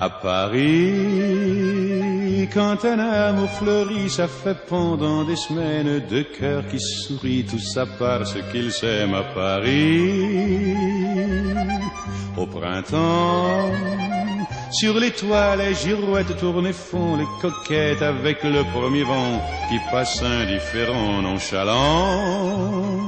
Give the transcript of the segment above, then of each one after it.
À Paris, quand un amour fleurit, ça fait pendant des semaines deux cœurs qui sourient, tout ça parce qu'ils s'aiment à Paris. Au printemps, sur les toits, les girouettes tournent et font les coquettes avec le premier vent qui passe indifférent, nonchalant.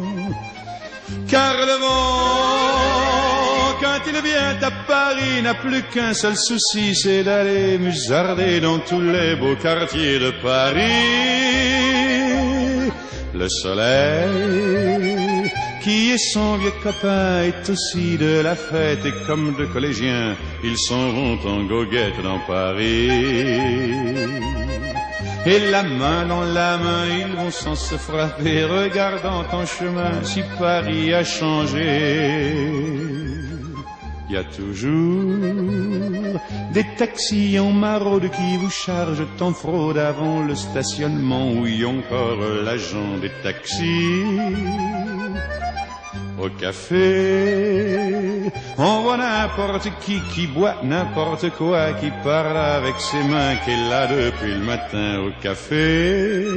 Car le vent, quand il vient à Paris, n'a plus qu'un seul souci, c'est d'aller musarder dans tous les beaux quartiers de Paris. Le soleil, qui est son vieux copain, est aussi de la fête, et comme deux collégiens, ils s'en vont en goguette dans Paris. Et la main dans la main, ils vont sans se frapper, regardant en chemin si Paris a changé. Il y a toujours des taxis en maraude qui vous chargent en fraude avant le stationnement, où y a encore l'agent des taxis. Au café, on voit n'importe qui boit n'importe quoi, qui parle avec ses mains, qui est là depuis le matin au café.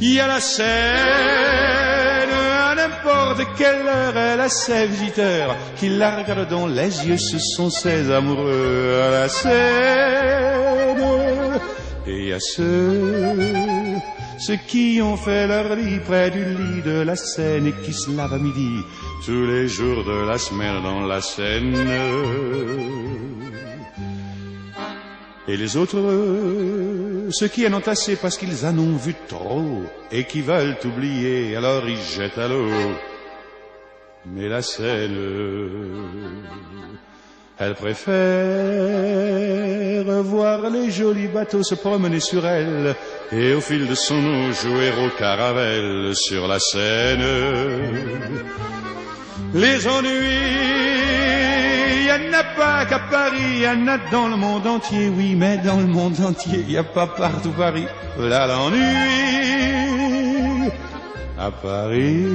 Il y a la Seine, à n'importe quelle heure, elle a ses visiteurs qui la regardent dans les yeux, ce sont ses amoureux à la Seine. Et il y a ceux qui ont fait leur lit près du lit de la Seine et qui se lavent à midi tous les jours de la semaine dans la Seine. Et les autres, ceux qui en ont assez parce qu'ils en ont vu trop et qui veulent oublier, alors ils jettent à l'eau. Mais la Seine, elle préfère voir les jolis bateaux se promener sur elle et au fil de son eau jouer au caravelle sur la Seine. Les ennuis, y en a pas qu'à Paris, y en a dans le monde entier, oui, mais dans le monde entier, y a pas partout Paris. Là l'ennui, à Paris.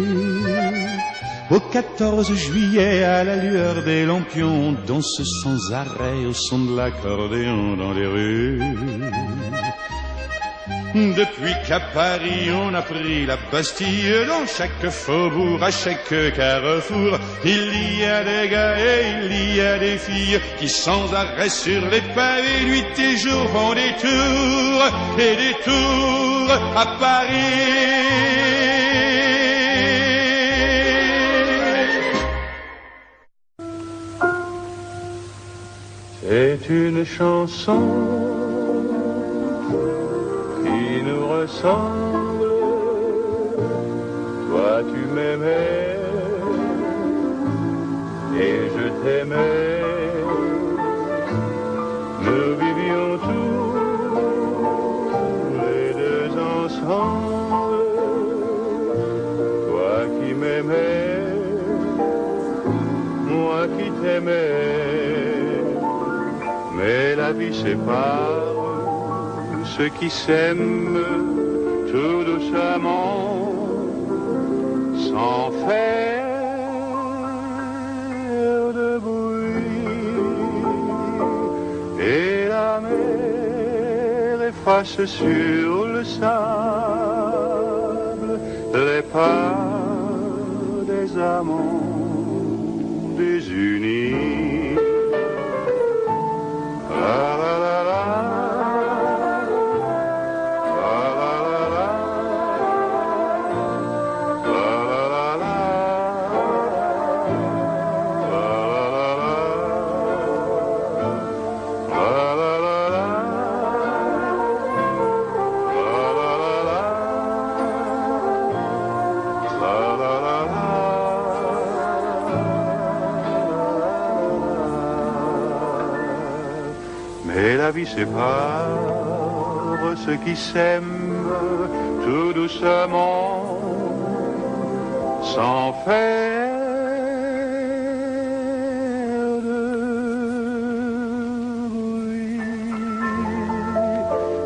Au 14 juillet, à la lueur des lampions, on danse sans arrêt au son de l'accordéon dans les rues. Depuis qu'à Paris on a pris la Bastille, dans chaque faubourg, à chaque carrefour, il y a des gars et il y a des filles qui sans arrêt sur les pavés, nuit et jour, font des tours et des tours à Paris. C'est une chanson qui nous ressemble. Toi tu m'aimais et je t'aimais. Nous vivions tous les deux ensemble. Toi qui m'aimais, moi qui t'aimais. Mais la vie sépare ceux qui s'aiment tout doucement, sans faire de bruit. Et la mer efface sur le sable les pas des amants désunis. Mais la vie sépare ceux qui s'aiment tout doucement, sans faire de bruit.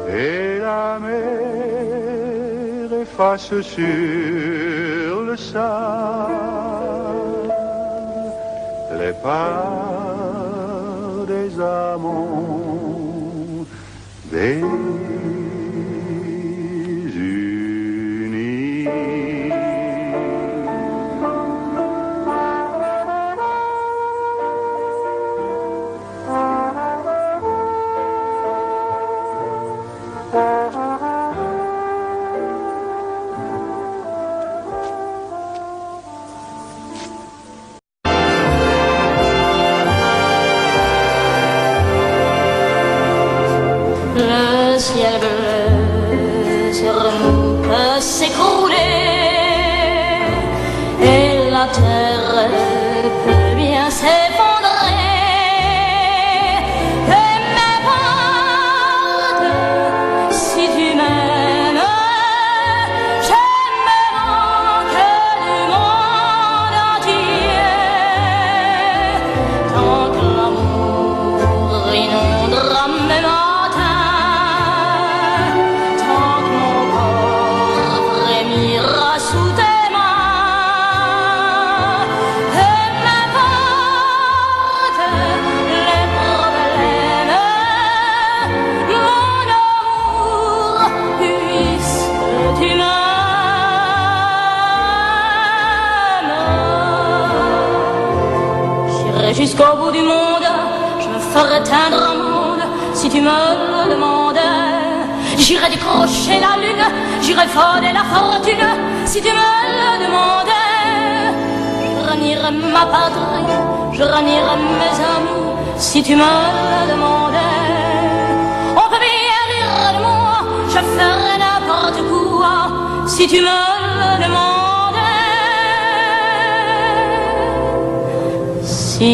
Et la mer efface sur le sable les pas des amants désunis. Le ciel bleu sur nous peut s'écrouler et la terre peut bien s'effondrer. Et m'importe si tu m'aimes, j'aimerais que du monde entier, tant que l'amour inondera mes mains. Sous tes mains, et m'importe les problèmes, mon amour, puisque tu m'aimes. J'irai jusqu'au bout du monde, je me ferai teindre un monde si tu me le demandais. J'irai décrocher la lune, j'irai voler la fortune, si tu me le demandais. Je renierai ma patrie, je renierai mes amis, si tu me le demandais. On peut bien rire de moi, je ferai n'importe quoi, si tu me le demandais. Si